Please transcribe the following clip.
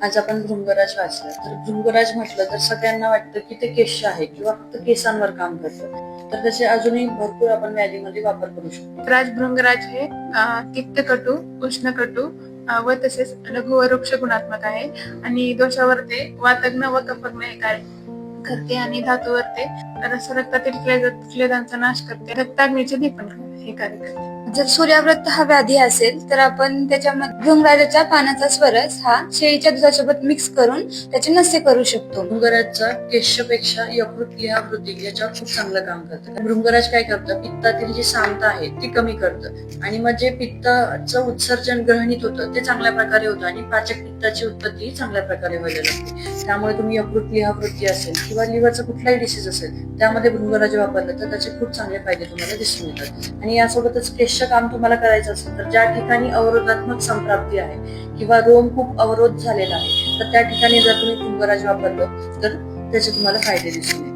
आज आपण भृंगराज वाचलं तर भृंगराज म्हटलं तर सगळ्यांना वाटतं की ते केश आहे किंवा फक्त केसांवर काम करतं, तर त्याचे अजूनही भरपूर आपण व्याधीमध्ये वापर करू शकतो. भृंगराज हे तिक्तकटू, उष्णकटू व तसेच लघु व वृक्ष गुणात्मक आहे आणि दोषावर ते वातग्न व कफग्न हे कार्य करते आणि धातूवर ते रक्तातील क्लेदांचा नाश करते, रक्ताग्नीचे दीपन हे कार्य करते. जर सूर्याव्रत हा व्याधी असेल तर आपण त्याच्यामध्ये भृंगराजाच्या पानाचा स्वरस हा शेळीच्या दुधासोबत मिक्स करून त्याचे नसे करू शकतो. भृंगराजचा केशपेक्षा यकृत लिहावृत्ती याच्यावर खूप चांगलं काम करतं. भृंगराज काय करतं, पित्तातील जी सांगता आहे ती कमी करतं आणि मग जे पित्ताचं उत्सर्जन ग्रहणीत होतं ते चांगल्या प्रकारे होतं आणि पाचक पित्ताची उत्पत्ती चांगल्या प्रकारे व्हायला लागते. त्यामुळे तुम्ही यकृत लिहावृत्ती असेल किंवा लिव्हरचा कुठलाही डिसीज असेल त्यामध्ये भृंगराज वापरलं तर त्याचे खूप चांगले फायदे तुम्हाला दिसून येतात. आणि यासोबतच केश काम तुम्हाला करायचं असेल तर ज्या ठिकाणी अवरोधात्मक संप्राप्ती आहे किंवा रोम खूप अवरोध झालेला आहे तर त्या ठिकाणी जर तुम्ही भृंगराज वापरलं तर त्याचे तुम्हाला फायदे दिसून येतील.